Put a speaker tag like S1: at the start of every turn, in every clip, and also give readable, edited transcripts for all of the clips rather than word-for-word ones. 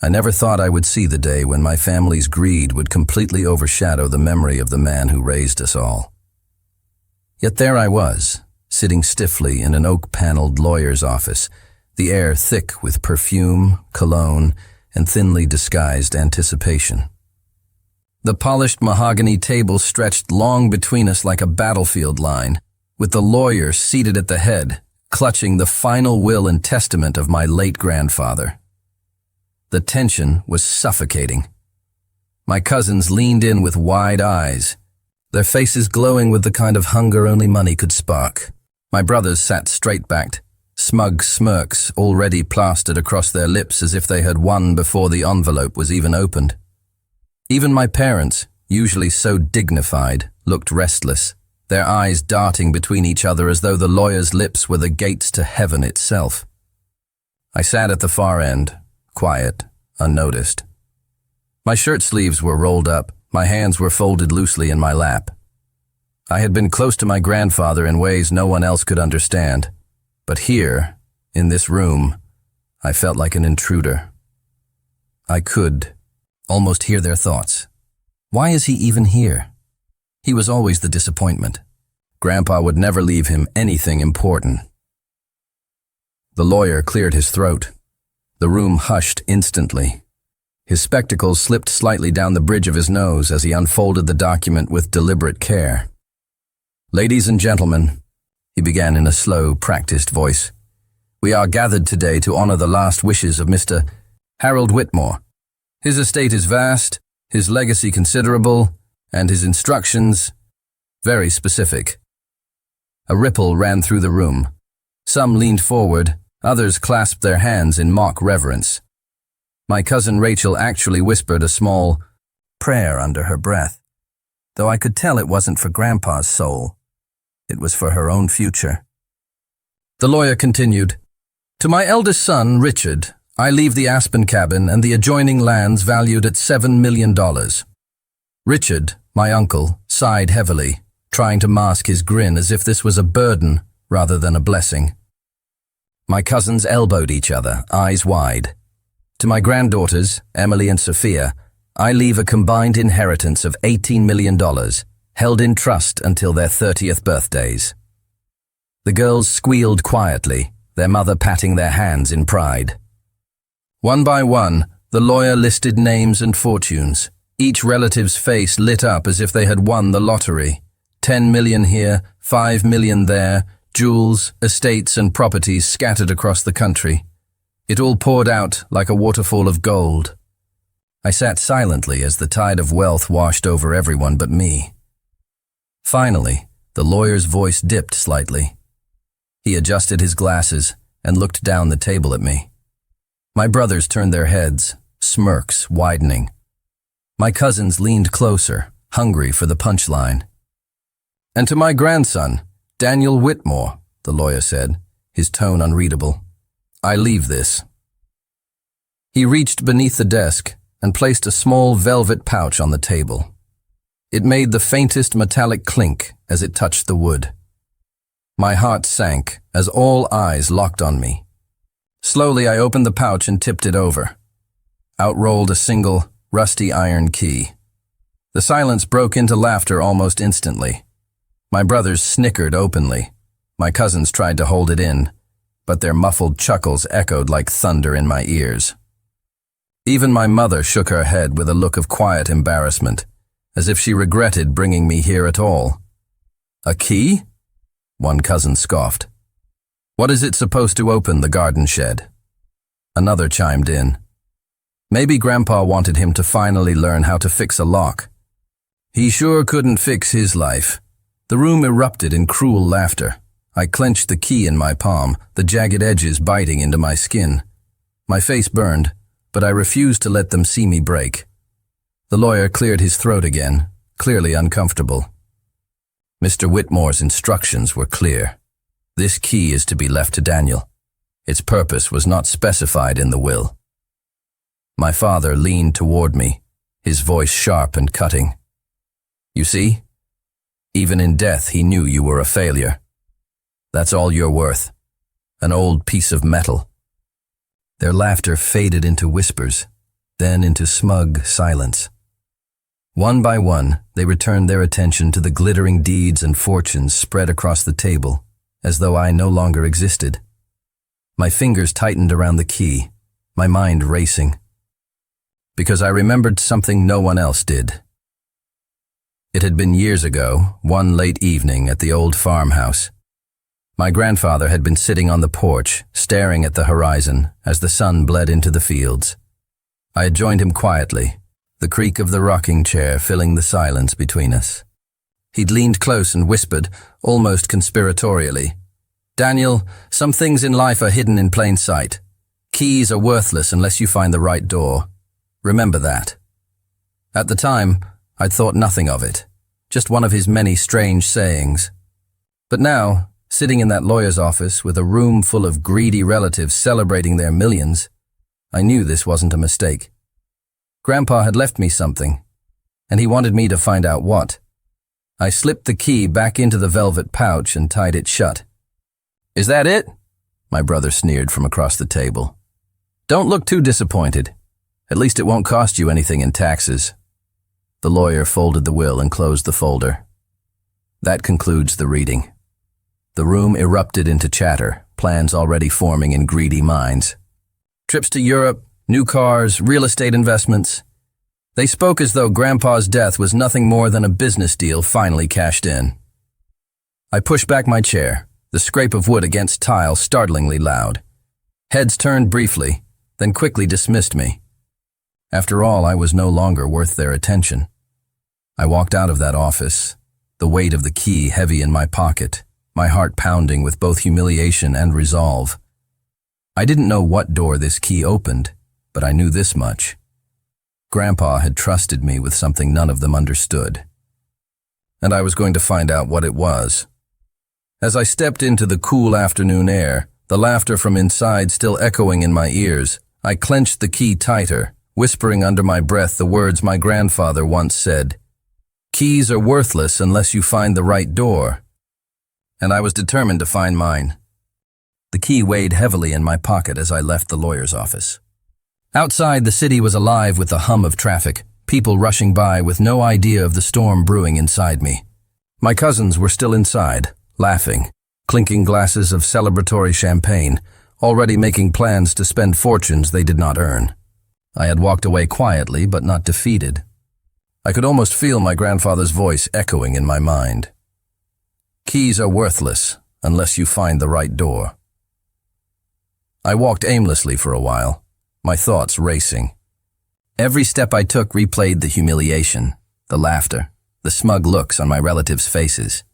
S1: I never thought I would see the day when my family's greed would completely overshadow the memory of the man who raised us all. Yet there I was, sitting stiffly in an oak-paneled lawyer's office, the air thick with perfume, cologne, and thinly disguised anticipation. The polished mahogany table stretched long between us like a battlefield line, with the lawyer seated at the head, clutching the final will and testament of my late grandfather. The tension was suffocating. My cousins leaned in with wide eyes, their faces glowing with the kind of hunger only money could spark. My brothers sat straight-backed, smug smirks already plastered across their lips as if they had won before the envelope was even opened. Even my parents, usually so dignified, looked restless, their eyes darting between each other as though the lawyer's lips were the gates to heaven itself. I sat at the far end, quiet, unnoticed. My shirt sleeves were rolled up, my hands were folded loosely in my lap. I had been close to my grandfather in ways no one else could understand, but here, in this room, I felt like an intruder. I could almost hear their thoughts. Why is he even here? He was always the disappointment. Grandpa would never leave him anything important. The lawyer cleared his throat. The room hushed instantly. His spectacles slipped slightly down the bridge of his nose as he unfolded the document with deliberate care. "Ladies and gentlemen," he began in a slow, practiced voice, "we are gathered today to honor the last wishes of Mr. Harold Whitmore. His estate is vast, his legacy considerable, and his instructions very specific." A ripple ran through the room. Some leaned forward, others clasped their hands in mock reverence. My cousin Rachel actually whispered a small prayer under her breath, though I could tell it wasn't for Grandpa's soul. It was for her own future. The lawyer continued, "To my eldest son, Richard, I leave the Aspen cabin and the adjoining lands valued at $7 million. Richard, my uncle, sighed heavily, trying to mask his grin as if this was a burden rather than a blessing. My cousins elbowed each other, eyes wide. To my granddaughters, Emily and Sophia, I leave a combined inheritance of $18 million, held in trust until their 30th birthdays." The girls squealed quietly, their mother patting their hands in pride. One by one, the lawyer listed names and fortunes. Each relative's face lit up as if they had won the lottery. 10 million here, 5 million there, jewels, estates and properties scattered across the country. It all poured out like a waterfall of gold. I sat silently as the tide of wealth washed over everyone but me. Finally, the lawyer's voice dipped slightly. He adjusted his glasses and looked down the table at me. My brothers turned their heads, smirks widening. My cousins leaned closer, hungry for the punchline. "And to my grandson, Daniel Whitmore," the lawyer said, his tone unreadable, "I leave this." He reached beneath the desk and placed a small velvet pouch on the table. It made the faintest metallic clink as it touched the wood. My heart sank as all eyes locked on me. Slowly I opened the pouch and tipped it over. Out rolled a single, rusty iron key. The silence broke into laughter almost instantly. My brothers snickered openly. My cousins tried to hold it in, but their muffled chuckles echoed like thunder in my ears. Even my mother shook her head with a look of quiet embarrassment, as if she regretted bringing me here at all. "A key?" one cousin scoffed. "What is it supposed to open the garden shed?" Another chimed in. Maybe Grandpa wanted him to finally learn how to fix a lock. He sure couldn't fix his life. The room erupted in cruel laughter. I clenched the key in my palm, the jagged edges biting into my skin. My face burned, but I refused to let them see me break. The lawyer cleared his throat again, clearly uncomfortable. Mr. Whitmore's instructions were clear. This key is to be left to Daniel. Its purpose was not specified in the will. My father leaned toward me, his voice sharp and cutting. "You see? Even in death he knew you were a failure. That's all you're worth. An old piece of metal." Their laughter faded into whispers, then into smug silence. One by one, they returned their attention to the glittering deeds and fortunes spread across the table, as though I no longer existed. My fingers tightened around the key, my mind racing, because I remembered something no one else did. It had been years ago, one late evening at the old farmhouse. My grandfather had been sitting on the porch, staring at the horizon as the sun bled into the fields. I had joined him quietly, the creak of the rocking chair filling the silence between us. He'd leaned close and whispered, almost conspiratorially, "Daniel, some things in life are hidden in plain sight. Keys are worthless unless you find the right door. Remember that." At the time, I'd thought nothing of it, just one of his many strange sayings. But now, sitting in that lawyer's office with a room full of greedy relatives celebrating their millions, I knew this wasn't a mistake. Grandpa had left me something, and he wanted me to find out what. I slipped the key back into the velvet pouch and tied it shut. "Is that it?" my brother sneered from across the table. "Don't look too disappointed. At least it won't cost you anything in taxes." The lawyer folded the will and closed the folder. That concludes the reading. The room erupted into chatter, plans already forming in greedy minds. Trips to Europe, new cars, real estate investments. They spoke as though Grandpa's death was nothing more than a business deal finally cashed in. I pushed back my chair, the scrape of wood against tile startlingly loud. Heads turned briefly, then quickly dismissed me. After all, I was no longer worth their attention. I walked out of that office, the weight of the key heavy in my pocket, my heart pounding with both humiliation and resolve. I didn't know what door this key opened, but I knew this much. Grandpa had trusted me with something none of them understood, and I was going to find out what it was. As I stepped into the cool afternoon air, the laughter from inside still echoing in my ears, I clenched the key tighter, whispering under my breath the words my grandfather once said, "Keys are worthless unless you find the right door." And I was determined to find mine. The key weighed heavily in my pocket as I left the lawyer's office. Outside, the city was alive with the hum of traffic, people rushing by with no idea of the storm brewing inside me. My cousins were still inside, laughing, clinking glasses of celebratory champagne, already making plans to spend fortunes they did not earn. I had walked away quietly, but not defeated. I could almost feel my grandfather's voice echoing in my mind. "Keys are worthless unless you find the right door." I walked aimlessly for a while, my thoughts racing. Every step I took replayed the humiliation, the laughter, the smug looks on my relatives' faces.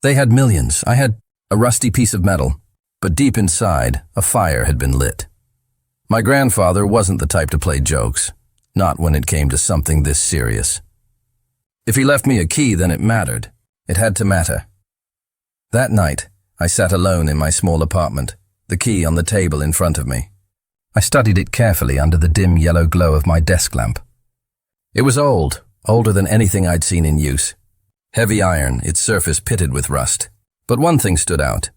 S1: They had millions, I had a rusty piece of metal, but deep inside, a fire had been lit. My grandfather wasn't the type to play jokes, not when it came to something this serious. If he left me a key, then it mattered. It had to matter. That night, I sat alone in my small apartment, the key on the table in front of me. I studied it carefully under the dim yellow glow of my desk lamp. It was old, older than anything I'd seen in use. Heavy iron, its surface pitted with rust. But one thing stood out.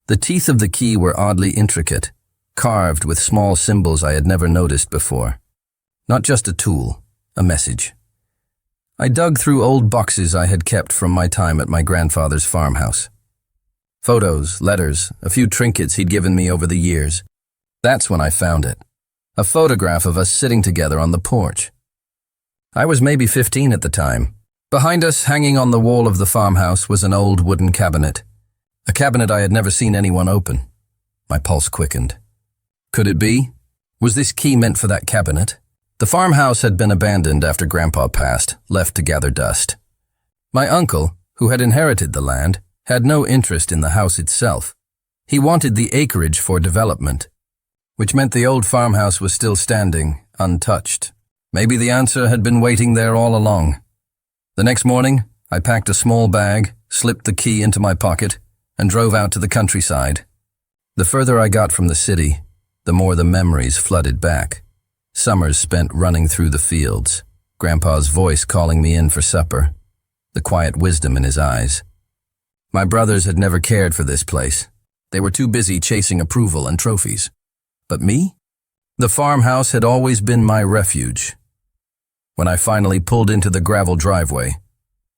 S1: The teeth of the key were oddly intricate, carved with small symbols I had never noticed before. Not just a tool, a message. I dug through old boxes I had kept from my time at my grandfather's farmhouse. Photos, letters, a few trinkets he'd given me over the years. That's when I found it. A photograph of us sitting together on the porch. I was maybe 15 at the time. Behind us, hanging on the wall of the farmhouse, was an old wooden cabinet. A cabinet I had never seen anyone open. My pulse quickened. Could it be? Was this key meant for that cabinet? The farmhouse had been abandoned after Grandpa passed, left to gather dust. My uncle, who had inherited the land, had no interest in the house itself. He wanted the acreage for development, which meant the old farmhouse was still standing, untouched. Maybe the answer had been waiting there all along. The next morning, I packed a small bag, slipped the key into my pocket, and drove out to the countryside. The further I got from the city, the more the memories flooded back. Summers spent running through the fields, Grandpa's voice calling me in for supper, the quiet wisdom in his eyes. My brothers had never cared for this place. They were too busy chasing approval and trophies. But me? The farmhouse had always been my refuge. When I finally pulled into the gravel driveway,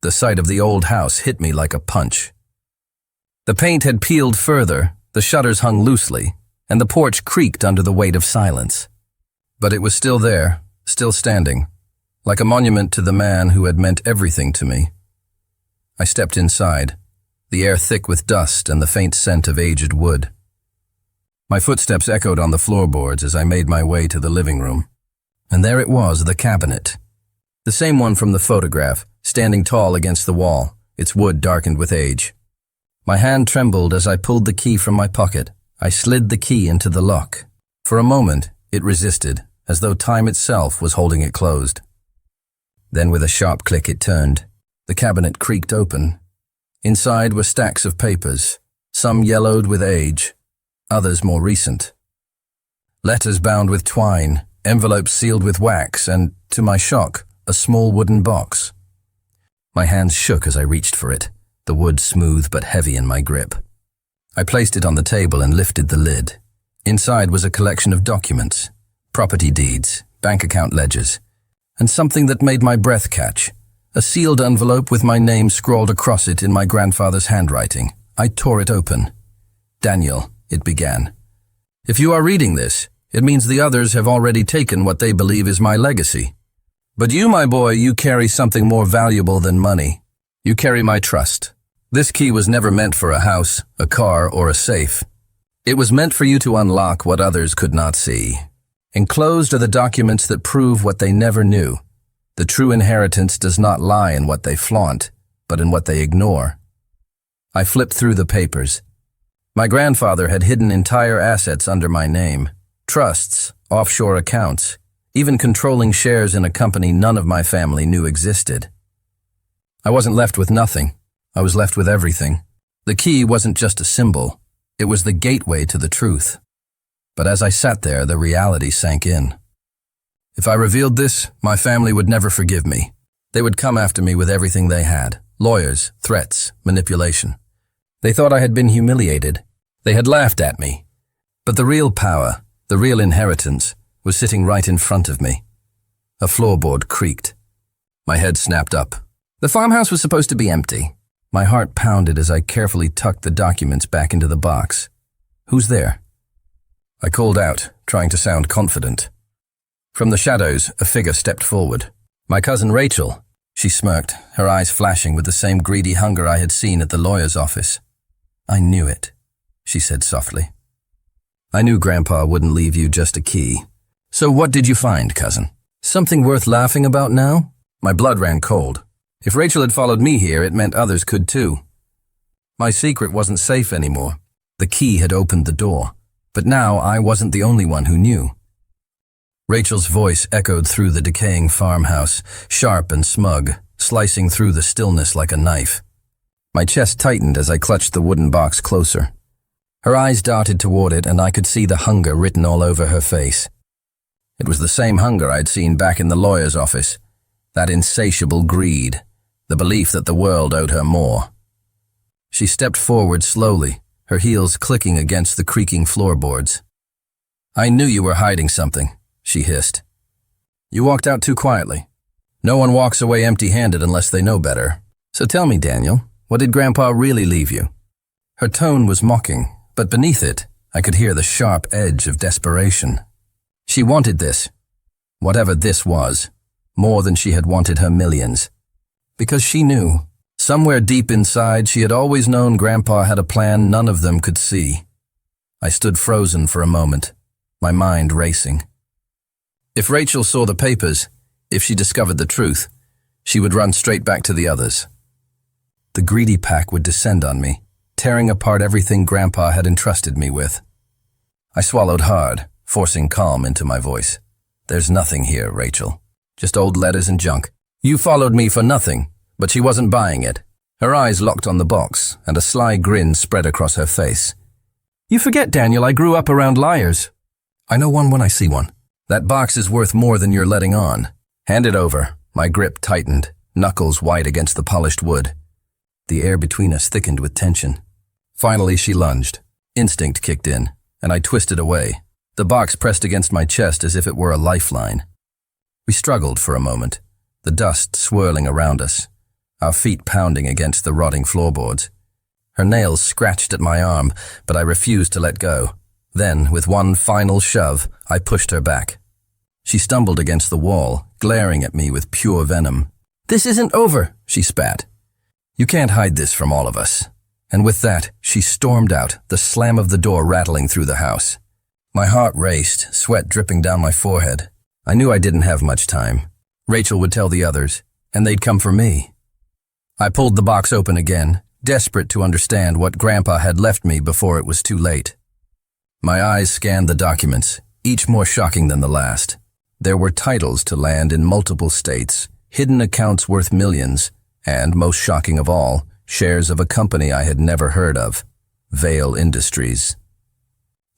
S1: the sight of the old house hit me like a punch. The paint had peeled further, the shutters hung loosely, and the porch creaked under the weight of silence. But it was still there, still standing, like a monument to the man who had meant everything to me. I stepped inside, the air thick with dust and the faint scent of aged wood. My footsteps echoed on the floorboards as I made my way to the living room. And there it was, the cabinet. The same one from the photograph, standing tall against the wall, its wood darkened with age. My hand trembled as I pulled the key from my pocket. I slid the key into the lock. For a moment, it resisted, as though time itself was holding it closed. Then with a sharp click it turned. The cabinet creaked open. Inside were stacks of papers, some yellowed with age, others more recent. Letters bound with twine, envelopes sealed with wax, and, to my shock, a small wooden box. My hands shook as I reached for it, the wood smooth but heavy in my grip. I placed it on the table and lifted the lid. Inside was a collection of documents, property deeds, bank account ledgers, and something that made my breath catch. A sealed envelope with my name scrawled across it in my grandfather's handwriting. I tore it open. "Daniel," it began. "If you are reading this, it means the others have already taken what they believe is my legacy. But you, my boy, you carry something more valuable than money. You carry my trust. This key was never meant for a house, a car, or a safe. It was meant for you to unlock what others could not see. Enclosed are the documents that prove what they never knew. The true inheritance does not lie in what they flaunt, but in what they ignore." I flipped through the papers. My grandfather had hidden entire assets under my name, trusts, offshore accounts, even controlling shares in a company none of my family knew existed. I wasn't left with nothing. I was left with everything. The key wasn't just a symbol. It was the gateway to the truth. But as I sat there, the reality sank in. If I revealed this, my family would never forgive me. They would come after me with everything they had: lawyers, threats, manipulation. They thought I had been humiliated. They had laughed at me. But the real power, the real inheritance, was sitting right in front of me. A floorboard creaked. My head snapped up. The farmhouse was supposed to be empty. My heart pounded as I carefully tucked the documents back into the box. "Who's there?" I called out, trying to sound confident. From the shadows, a figure stepped forward. "My cousin Rachel." She smirked, her eyes flashing with the same greedy hunger I had seen at the lawyer's office. "I knew it," she said softly. "I knew Grandpa wouldn't leave you just a key. So what did you find, cousin? Something worth laughing about now?" My blood ran cold. If Rachel had followed me here, it meant others could too. My secret wasn't safe anymore. The key had opened the door. But now I wasn't the only one who knew. Rachel's voice echoed through the decaying farmhouse, sharp and smug, slicing through the stillness like a knife. My chest tightened as I clutched the wooden box closer. Her eyes darted toward it, and I could see the hunger written all over her face. It was the same hunger I'd seen back in the lawyer's office, that insatiable greed, the belief that the world owed her more. She stepped forward slowly, her heels clicking against the creaking floorboards. "I knew you were hiding something," she hissed. "You walked out too quietly. No one walks away empty-handed unless they know better. So tell me, Daniel, what did Grandpa really leave you?" Her tone was mocking, but beneath it, I could hear the sharp edge of desperation. She wanted this, whatever this was, more than she had wanted her millions. Because she knew, somewhere deep inside, she had always known Grandpa had a plan none of them could see. I stood frozen for a moment, my mind racing. If Rachel saw the papers, if she discovered the truth, she would run straight back to the others. The greedy pack would descend on me, tearing apart everything Grandpa had entrusted me with. I swallowed hard, forcing calm into my voice. "There's nothing here, Rachel. Just old letters and junk. You followed me for nothing." But she wasn't buying it. Her eyes locked on the box, and a sly grin spread across her face. "You forget, Daniel, I grew up around liars." "I know one when I see one. That box is worth more than you're letting on. Hand it over." My grip tightened, knuckles white against the polished wood. The air between us thickened with tension. Finally, she lunged. Instinct kicked in, and I twisted away. the box pressed against my chest as if it were a lifeline. We struggled for a moment, the dust swirling around us, our feet pounding against the rotting floorboards. Her nails scratched at my arm, but I refused to let go. Then, with one final shove, I pushed her back. She stumbled against the wall, glaring at me with pure venom. "This isn't over," she spat. "You can't hide this from all of us." And with that, she stormed out, the slam of the door rattling through the house. My heart raced, sweat dripping down my forehead. I knew I didn't have much time. Rachel would tell the others, and they'd come for me. I pulled the box open again, desperate to understand what Grandpa had left me before it was too late. My eyes scanned the documents, each more shocking than the last. There were titles to land in multiple states, hidden accounts worth millions, and, most shocking of all, shares of a company I had never heard of, Vale Industries.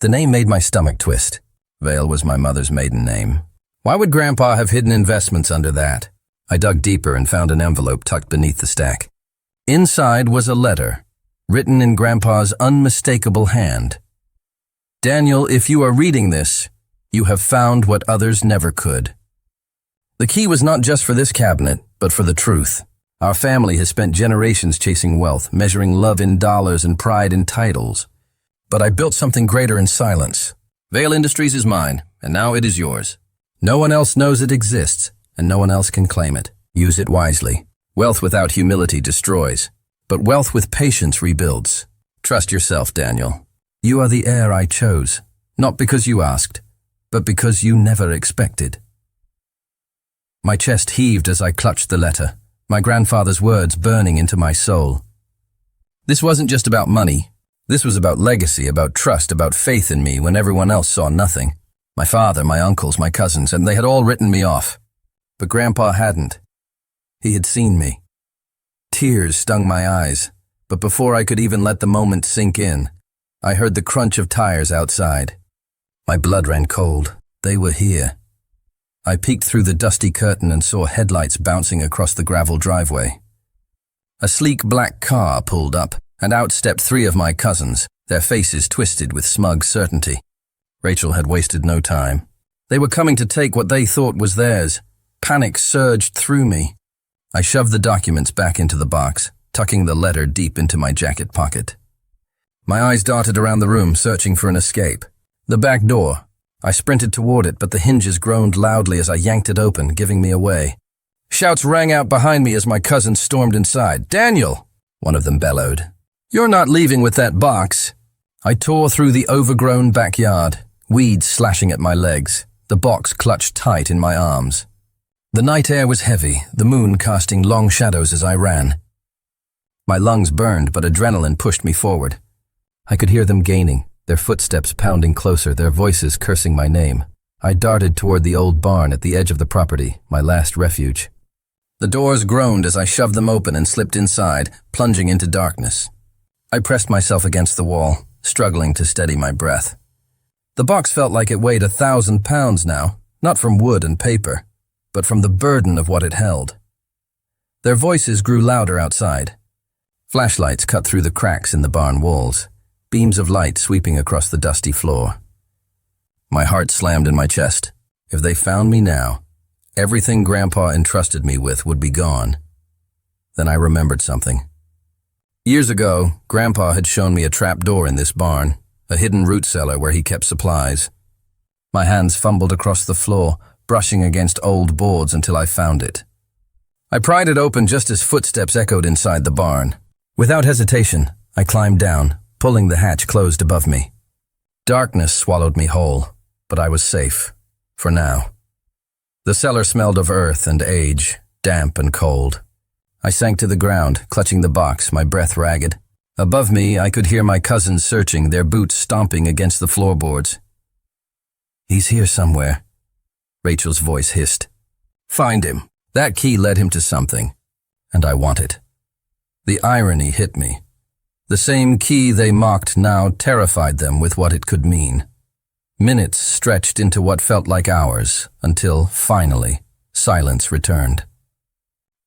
S1: The name made my stomach twist. Vale was my mother's maiden name. Why would Grandpa have hidden investments under that? I dug deeper and found an envelope tucked beneath the stack. Inside was a letter, written in Grandpa's unmistakable hand. "Daniel, if you are reading this, you have found what others never could." The key was not just for this cabinet, but for the truth. Our family has spent generations chasing wealth, measuring love in dollars and pride in titles. But I built something greater in silence. Vale Industries is mine, and now it is yours. No one else knows it exists, and no one else can claim it. Use it wisely. Wealth without humility destroys, but wealth with patience rebuilds. Trust yourself, Daniel. You are the heir I chose, not because you asked, but because you never expected. My chest heaved as I clutched the letter, my grandfather's words burning into my soul. This wasn't just about money. This was about legacy, about trust, about faith in me when everyone else saw nothing. My father, my uncles, my cousins, and they had all written me off. But Grandpa hadn't. He had seen me. Tears stung my eyes, but before I could even let the moment sink in, I heard the crunch of tires outside. My blood ran cold. They were here. I peeked through the dusty curtain and saw headlights bouncing across the gravel driveway. A sleek black car pulled up, and out stepped three of my cousins, their faces twisted with smug certainty. Rachel had wasted no time. They were coming to take what they thought was theirs. Panic surged through me. I shoved the documents back into the box, tucking the letter deep into my jacket pocket. My eyes darted around the room, searching for an escape. The back door. I sprinted toward it, but the hinges groaned loudly as I yanked it open, giving me away. Shouts rang out behind me as my cousins stormed inside. "Daniel!" one of them bellowed. "You're not leaving with that box." I tore through the overgrown backyard, weeds slashing at my legs, the box clutched tight in my arms. The night air was heavy, the moon casting long shadows as I ran. My lungs burned, but adrenaline pushed me forward. I could hear them gaining, their footsteps pounding closer, their voices cursing my name. I darted toward the old barn at the edge of the property, my last refuge. The doors groaned as I shoved them open and slipped inside, plunging into darkness. I pressed myself against the wall, struggling to steady my breath. The box felt like it weighed 1,000 pounds now, not from wood and paper, but from the burden of what it held. Their voices grew louder outside. Flashlights cut through the cracks in the barn walls, beams of light sweeping across the dusty floor. My heart slammed in my chest. If they found me now, everything Grandpa entrusted me with would be gone. Then I remembered something. Years ago, Grandpa had shown me a trap door in this barn, a hidden root cellar where he kept supplies. My hands fumbled across the floor, brushing against old boards until I found it. I pried it open just as footsteps echoed inside the barn. Without hesitation, I climbed down, pulling the hatch closed above me. Darkness swallowed me whole, but I was safe, for now. The cellar smelled of earth and age, damp and cold. I sank to the ground, clutching the box, my breath ragged. Above me, I could hear my cousins searching, their boots stomping against the floorboards. "He's here somewhere," Rachel's voice hissed. "Find him." That key led him to something, and I want it. The irony hit me. The same key they mocked now terrified them with what it could mean. Minutes stretched into what felt like hours, until, finally, silence returned.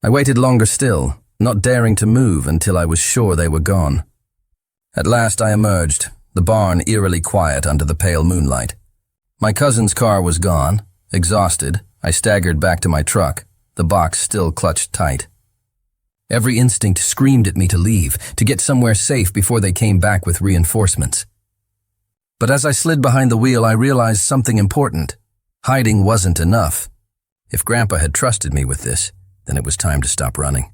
S1: I waited longer still, not daring to move until I was sure they were gone. At last I emerged, the barn eerily quiet under the pale moonlight. My cousin's car was gone. Exhausted, I staggered back to my truck, the box still clutched tight. Every instinct screamed at me to leave, to get somewhere safe before they came back with reinforcements. But as I slid behind the wheel, I realized something important. Hiding wasn't enough. If Grandpa had trusted me with this, then it was time to stop running.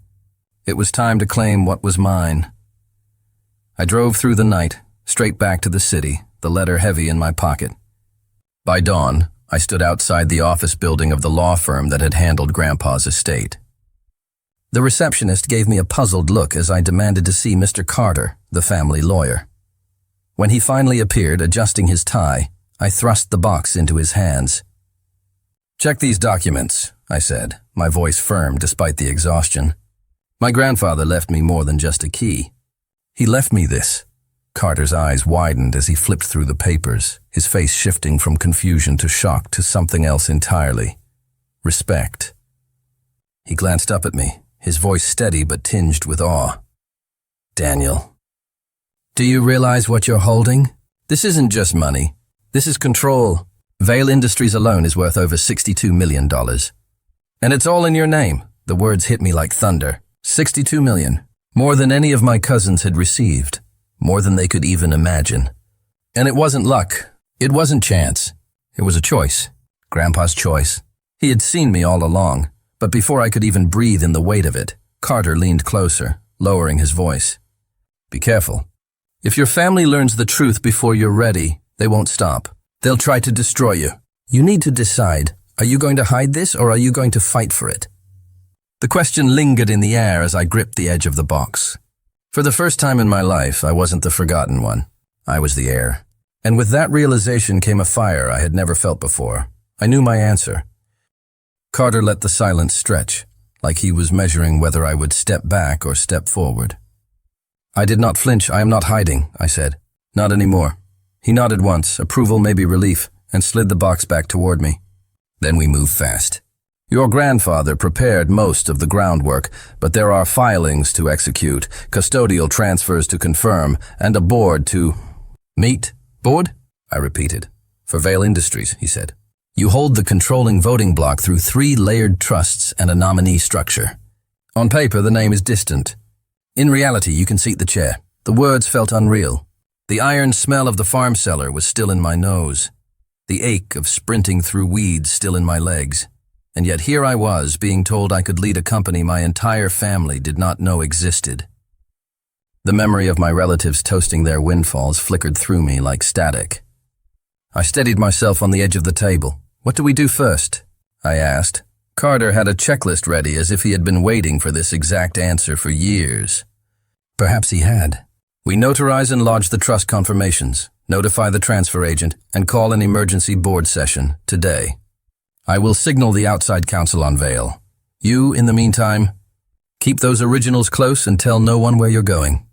S1: It was time to claim what was mine. I drove through the night, straight back to the city, the letter heavy in my pocket. By dawn, I stood outside the office building of the law firm that had handled Grandpa's estate. The receptionist gave me a puzzled look as I demanded to see Mr. Carter, the family lawyer. When he finally appeared, adjusting his tie, I thrust the box into his hands. "Check these documents," I said, my voice firm despite the exhaustion. "My grandfather left me more than just a key. He left me this." Carter's eyes widened as he flipped through the papers, his face shifting from confusion to shock to something else entirely. Respect. He glanced up at me, his voice steady but tinged with awe. "Daniel, do you realize what you're holding? This isn't just money. This is control. Vale Industries alone is worth over $62 million. And it's all in your name." The words hit me like thunder. $62 million. More than any of my cousins had received. More than they could even imagine. And it wasn't luck. It wasn't chance. It was a choice. Grandpa's choice. He had seen me all along, but before I could even breathe in the weight of it, Carter leaned closer, lowering his voice. "Be careful. If your family learns the truth before you're ready, they won't stop. They'll try to destroy you. You need to decide, are you going to hide this or are you going to fight for it?" The question lingered in the air as I gripped the edge of the box. For the first time in my life, I wasn't the forgotten one. I was the heir. And with that realization came a fire I had never felt before. I knew my answer. Carter let the silence stretch, like he was measuring whether I would step back or step forward. "I did not flinch. I am not hiding," I said. "Not anymore." He nodded once, approval maybe relief, and slid the box back toward me. Then we moved fast. "Your grandfather prepared most of the groundwork, but there are filings to execute, custodial transfers to confirm, and a board to—" "Meet? Board?" I repeated. "For Vale Industries," he said. "You hold the controlling voting block through 3 layered trusts and a nominee structure. On paper, the name is distant. In reality, you can seat the chair." The words felt unreal. The iron smell of the farm cellar was still in my nose. The ache of sprinting through weeds still in my legs. And yet here I was, being told I could lead a company my entire family did not know existed. The memory of my relatives toasting their windfalls flickered through me like static. I steadied myself on the edge of the table. "What do we do first?" I asked. Carter had a checklist ready as if he had been waiting for this exact answer for years. Perhaps he had. "We notarize and lodge the trust confirmations, notify the transfer agent, and call an emergency board session today. I will signal the outside counsel on Vale. You, in the meantime, keep those originals close and tell no one where you're going."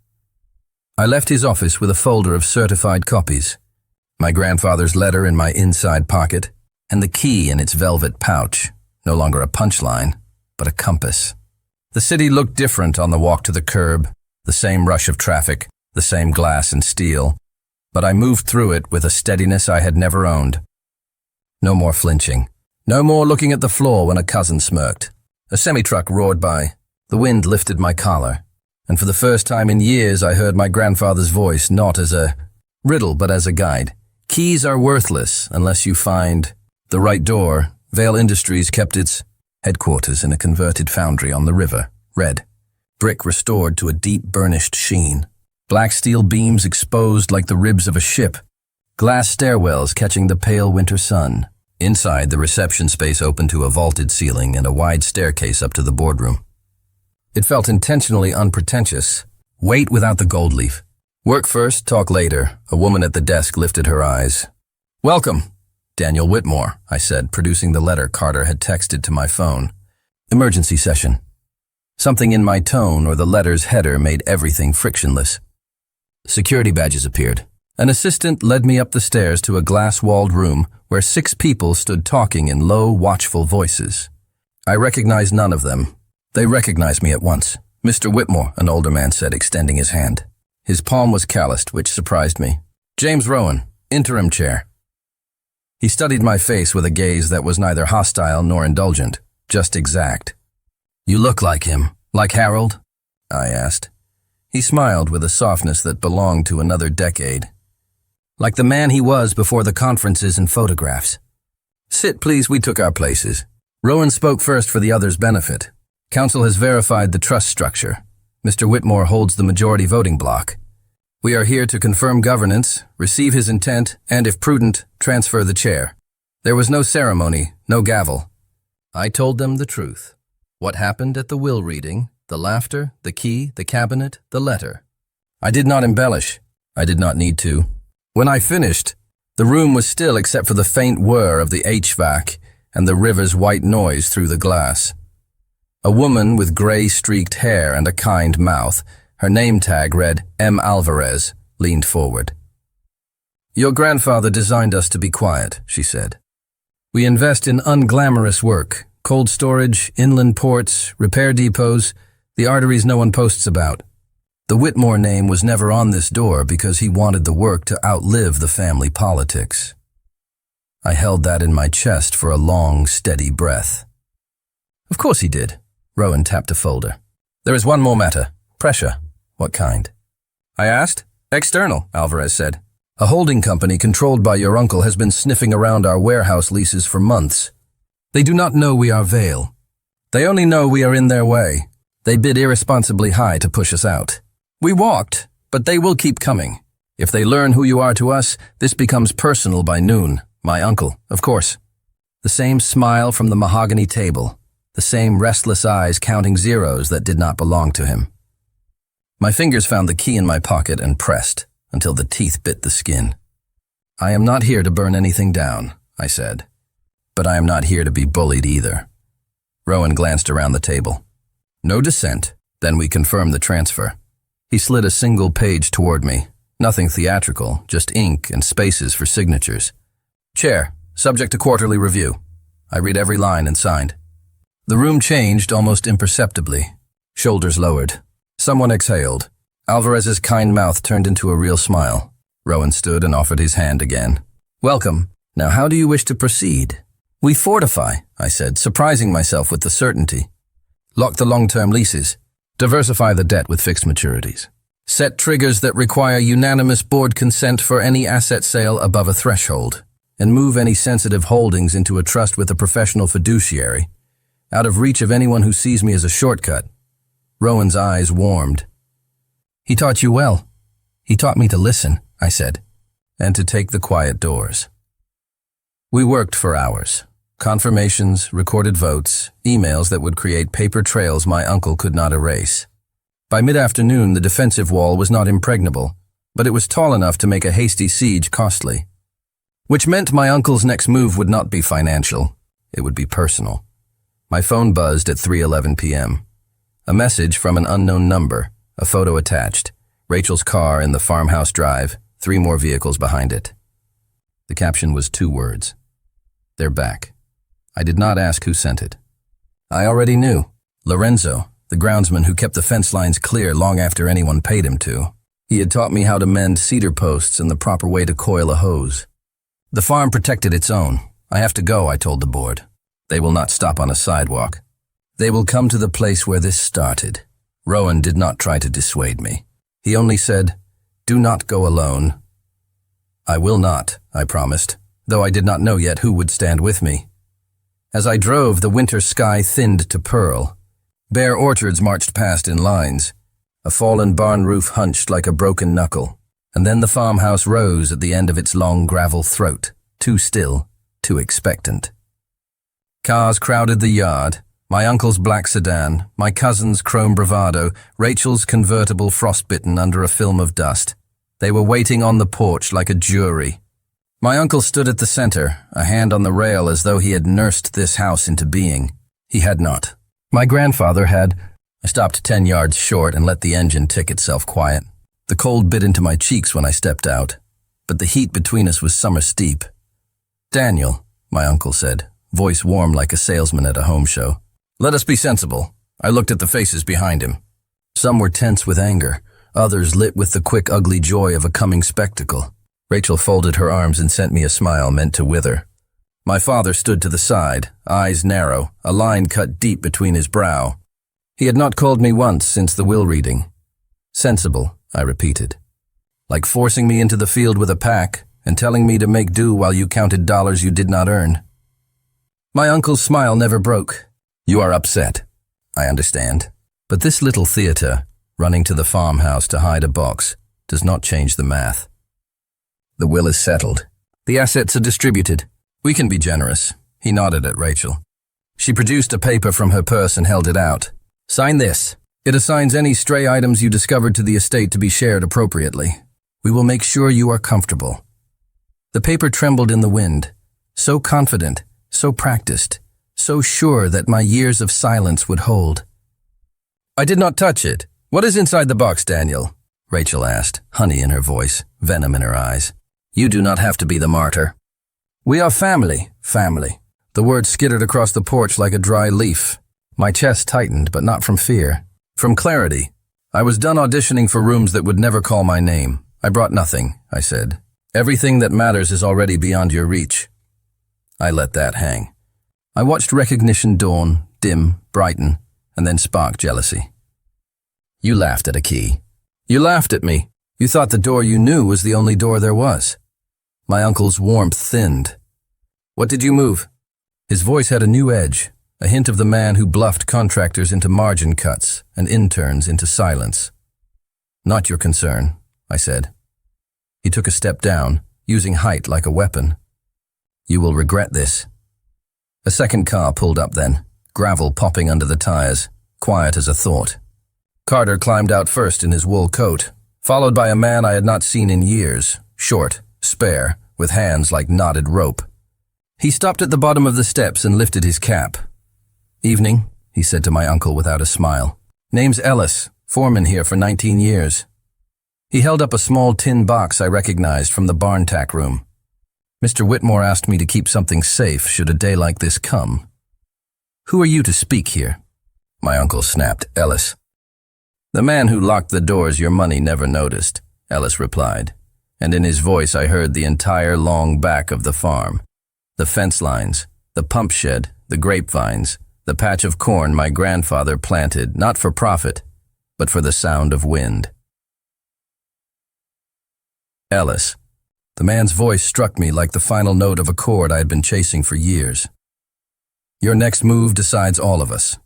S1: I left his office with a folder of certified copies, my grandfather's letter in my inside pocket, and the key in its velvet pouch, no longer a punchline, but a compass. The city looked different on the walk to the curb, the same rush of traffic, the same glass and steel, but I moved through it with a steadiness I had never owned. No more flinching. No more looking at the floor when a cousin smirked. A semi-truck roared by. The wind lifted my collar, and for the first time in years I heard my grandfather's voice not as a riddle but as a guide. Keys are worthless unless you find the right door. Vale Industries kept its headquarters in a converted foundry on the river, red. Brick restored to a deep burnished sheen. Black steel beams exposed like the ribs of a ship. Glass stairwells catching the pale winter sun. Inside, the reception space opened to a vaulted ceiling and a wide staircase up to the boardroom. It felt intentionally unpretentious. Wait without the gold leaf. Work first, talk later. A woman at the desk lifted her eyes. "Welcome, Daniel Whitmore," I said, producing the letter Carter had texted to my phone. "Emergency session." Something in my tone or the letter's header made everything frictionless. Security badges appeared. An assistant led me up the stairs to a glass-walled room where 6 people stood talking in low, watchful voices. I recognized none of them. They recognized me at once. "Mr. Whitmore," an older man said, extending his hand. His palm was calloused, which surprised me. "James Rowan, interim chair." He studied my face with a gaze that was neither hostile nor indulgent, just exact. "You look like him. Like Harold?" I asked. He smiled with a softness that belonged to another decade. "Like the man he was before the conferences and photographs." "Sit, please, we took our places." Rowan spoke first for the others' benefit. "Council has verified the trust structure. Mr. Whitmore holds the majority voting block. We are here to confirm governance, receive his intent, and, if prudent, transfer the chair." There was no ceremony, no gavel. I told them the truth. What happened at the will reading, the laughter, the key, the cabinet, the letter. I did not embellish. I did not need to. When I finished, the room was still except for the faint whir of the HVAC and the river's white noise through the glass. A woman with gray-streaked hair and a kind mouth, her name tag read M. Alvarez, leaned forward. "Your grandfather designed us to be quiet," she said. "We invest in unglamorous work, cold storage, inland ports, repair depots, the arteries no one posts about. The Whitmore name was never on this door because he wanted the work to outlive the family politics." I held that in my chest for a long, steady breath. "Of course he did." Rowan tapped a folder. "There is one more matter. Pressure." "What kind?" I asked. "External," Alvarez said. "A holding company controlled by your uncle has been sniffing around our warehouse leases for months. They do not know we are Vale. They only know we are in their way. They bid irresponsibly high to push us out. We walked, but they will keep coming. If they learn who you are to us, this becomes personal by noon. My uncle, of course." The same smile from the mahogany table, the same restless eyes counting zeros that did not belong to him. My fingers found the key in my pocket and pressed until the teeth bit the skin. "I am not here to burn anything down," I said. "But I am not here to be bullied either." Rowan glanced around the table. "No dissent. Then we confirm the transfer." He slid a single page toward me. Nothing theatrical, just ink and spaces for signatures. "Chair, subject to quarterly review." I read every line and signed. The room changed almost imperceptibly. Shoulders lowered. Someone exhaled. Alvarez's kind mouth turned into a real smile. Rowan stood and offered his hand again. "Welcome. Now how do you wish to proceed?" "We fortify," I said, surprising myself with the certainty. "Lock the long-term leases. Diversify the debt with fixed maturities. Set triggers that require unanimous board consent for any asset sale above a threshold. And move any sensitive holdings into a trust with a professional fiduciary, out of reach of anyone who sees me as a shortcut." Rowan's eyes warmed. "He taught you well." "He taught me to listen," I said, "and to take the quiet doors." We worked for hours. Confirmations, recorded votes, emails that would create paper trails my uncle could not erase. By mid-afternoon, the defensive wall was not impregnable, but it was tall enough to make a hasty siege costly. Which meant my uncle's next move would not be financial. It would be personal. My phone buzzed at 3:11 p.m. A message from an unknown number, a photo attached. Rachel's car in the farmhouse drive, 3 more vehicles behind it. The caption was 2 words. "They're back." I did not ask who sent it. I already knew. Lorenzo, the groundsman who kept the fence lines clear long after anyone paid him to. He had taught me how to mend cedar posts and the proper way to coil a hose. The farm protected its own. "I have to go," I told the board. "They will not stop on a sidewalk. They will come to the place where this started." Rowan did not try to dissuade me. He only said, "Do not go alone." "I will not," I promised, though I did not know yet who would stand with me. As I drove, the winter sky thinned to pearl. Bare orchards marched past in lines. A fallen barn roof hunched like a broken knuckle. And then the farmhouse rose at the end of its long gravel throat, too still, too expectant. Cars crowded the yard, my uncle's black sedan, my cousin's chrome bravado, Rachel's convertible frostbitten under a film of dust. They were waiting on the porch like a jury. My uncle stood at the center, a hand on the rail as though he had nursed this house into being. He had not. My grandfather had. I stopped 10 yards short and let the engine tick itself quiet. The cold bit into my cheeks when I stepped out, but the heat between us was summer steep. "Daniel," my uncle said, voice warm like a salesman at a home show. "Let us be sensible." I looked at the faces behind him. Some were tense with anger, others lit with the quick, ugly joy of a coming spectacle. Rachel folded her arms and sent me a smile meant to wither. My father stood to the side, eyes narrow, a line cut deep between his brow. He had not called me once since the will reading. Sensible, I repeated. Like forcing me into the field with a pack and telling me to make do while you counted dollars you did not earn. My uncle's smile never broke. You are upset. I understand. But this little theater, running to the farmhouse to hide a box, does not change the math. The will is settled. The assets are distributed. We can be generous. He nodded at Rachel. She produced a paper from her purse and held it out. Sign this. It assigns any stray items you discovered to the estate to be shared appropriately. We will make sure you are comfortable. The paper trembled in the wind, so confident, so practiced, so sure that my years of silence would hold. I did not touch it. What is inside the box, Daniel? Rachel asked, honey in her voice, venom in her eyes. You do not have to be the martyr. We are family, family. The words skittered across the porch like a dry leaf. My chest tightened, but not from fear. From clarity. I was done auditioning for rooms that would never call my name. I brought nothing, I said. Everything that matters is already beyond your reach. I let that hang. I watched recognition dawn, dim, brighten, and then spark jealousy. You laughed at a key. You laughed at me. You thought the door you knew was the only door there was. My uncle's warmth thinned. What did you move? His voice had a new edge, a hint of the man who bluffed contractors into margin cuts and interns into silence. Not your concern, I said. He took a step down, using height like a weapon. You will regret this. A second car pulled up then, gravel popping under the tires, quiet as a thought. Carter climbed out first in his wool coat, followed by a man I had not seen in years, short, spare, with hands like knotted rope. He stopped at the bottom of the steps and lifted his cap. Evening, he said to my uncle without a smile. Name's Ellis, foreman here for 19 years. He held up a small tin box I recognized from the barn tack room. Mr. Whitmore asked me to keep something safe should a day like this come. Who are you to speak here? My uncle snapped, Ellis. The man who locked the doors your money never noticed, Ellis replied, and in his voice I heard the entire long back of the farm. The fence lines, the pump shed, the grapevines, the patch of corn my grandfather planted, not for profit, but for the sound of wind. Ellis. The man's voice struck me like the final note of a chord I had been chasing for years. Your next move decides all of us.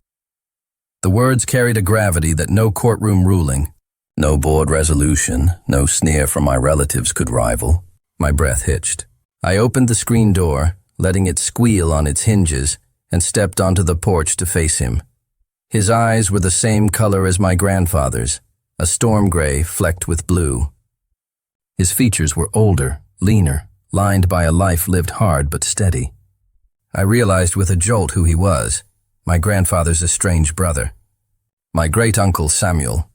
S1: The words carried a gravity that no courtroom ruling, no board resolution, no sneer from my relatives could rival. My breath hitched. I opened the screen door, letting it squeal on its hinges, and stepped onto the porch to face him. His eyes were the same color as my grandfather's, a storm gray flecked with blue. His features were older, leaner, lined by a life lived hard but steady. I realized with a jolt who he was, my grandfather's estranged brother, my great-uncle Samuel.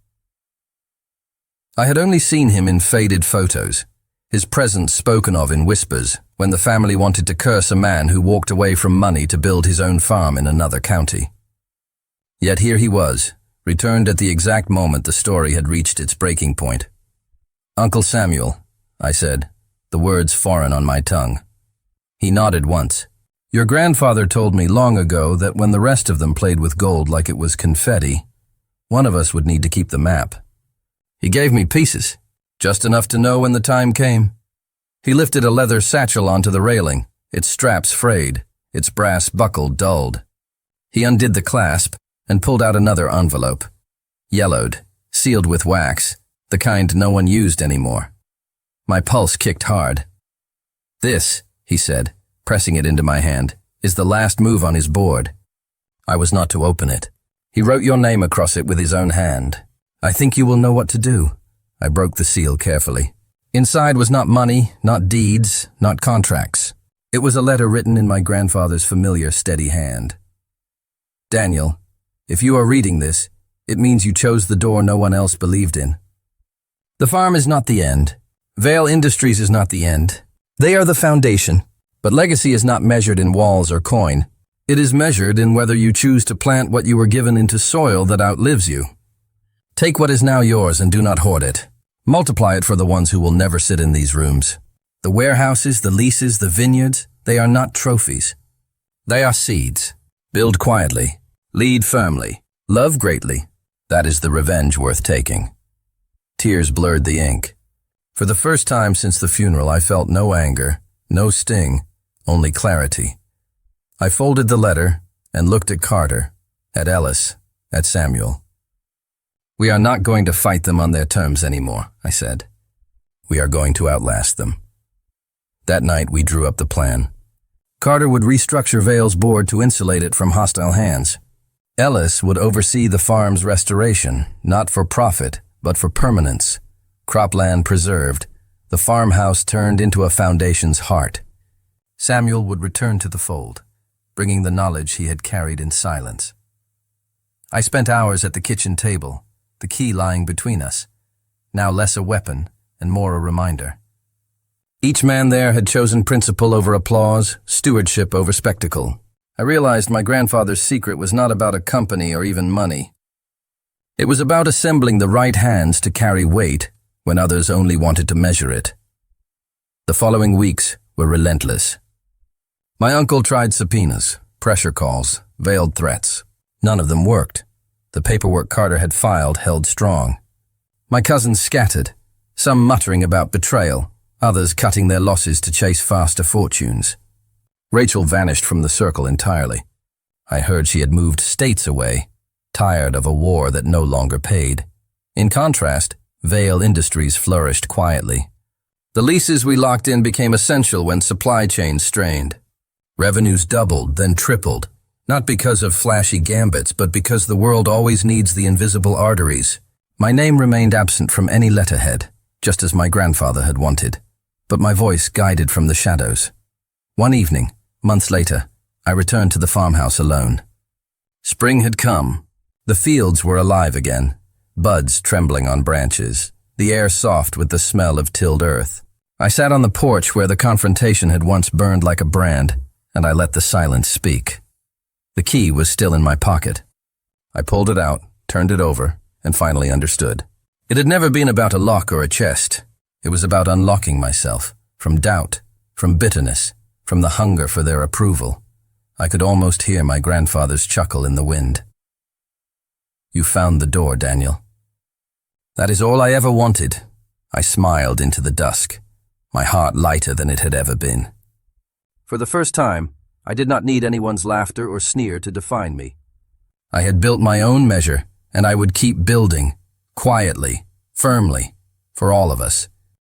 S1: I had only seen him in faded photos, his presence spoken of in whispers when the family wanted to curse a man who walked away from money to build his own farm in another county. Yet here he was, returned at the exact moment the story had reached its breaking point. Uncle Samuel, I said, the words foreign on my tongue. He nodded once. Your grandfather told me long ago that when the rest of them played with gold like it was confetti, one of us would need to keep the map. He gave me pieces, just enough to know when the time came. He lifted a leather satchel onto the railing, its straps frayed, its brass buckle dulled. He undid the clasp and pulled out another envelope. Yellowed, sealed with wax, the kind no one used anymore. My pulse kicked hard. This, he said, pressing it into my hand, is the last move on his board. I was not to open it. He wrote your name across it with his own hand. I think you will know what to do. I broke the seal carefully. Inside was not money, not deeds, not contracts. It was a letter written in my grandfather's familiar, steady hand. Daniel, if you are reading this, it means you chose the door no one else believed in. The farm is not the end. Vale Industries is not the end. They are the foundation. But legacy is not measured in walls or coin. It is measured in whether you choose to plant what you were given into soil that outlives you. Take what is now yours and do not hoard it. Multiply it for the ones who will never sit in these rooms. The warehouses, the leases, the vineyards, They are not trophies. They are seeds. Build quietly. Lead firmly. Love greatly. That is the revenge worth taking. Tears blurred the ink. For the first time since the funeral, I felt no anger, no sting, only clarity. I folded the letter and looked at Carter, at Ellis, at Samuel. We are not going to fight them on their terms anymore, I said. We are going to outlast them. That night we drew up the plan. Carter would restructure Vale's board to insulate it from hostile hands. Ellis would oversee the farm's restoration, not for profit, but for permanence. Cropland preserved, the farmhouse turned into a foundation's heart. Samuel would return to the fold, bringing the knowledge he had carried in silence. I spent hours at the kitchen table, the key lying between us, now less a weapon and more a reminder. Each man there had chosen principle over applause, stewardship over spectacle. I realized my grandfather's secret was not about a company or even money. It was about assembling the right hands to carry weight when others only wanted to measure it. The following weeks were relentless. My uncle tried subpoenas, pressure calls, veiled threats. None of them worked. The paperwork Carter had filed held strong. My cousins scattered, some muttering about betrayal, others cutting their losses to chase faster fortunes. Rachel vanished from the circle entirely. I heard she had moved states away, tired of a war that no longer paid. In contrast, Vale Industries flourished quietly. The leases we locked in became essential when supply chains strained. Revenues doubled, then tripled, not because of flashy gambits, but because the world always needs the invisible arteries. My name remained absent from any letterhead, just as my grandfather had wanted, but my voice guided from the shadows. One evening, months later, I returned to the farmhouse alone. Spring had come. The fields were alive again, buds trembling on branches, the air soft with the smell of tilled earth. I sat on the porch where the confrontation had once burned like a brand, and I let the silence speak. The key was still in my pocket. I pulled it out, turned it over, and finally understood. It had never been about a lock or a chest. It was about unlocking myself, from doubt, from bitterness, from the hunger for their approval. I could almost hear my grandfather's chuckle in the wind. You found the door, Daniel. That is all I ever wanted. I smiled into the dusk, my heart lighter than it had ever been. For the first time, I did not need anyone's laughter or sneer to define me. I had built my own measure, and I would keep building, quietly, firmly, for all of us.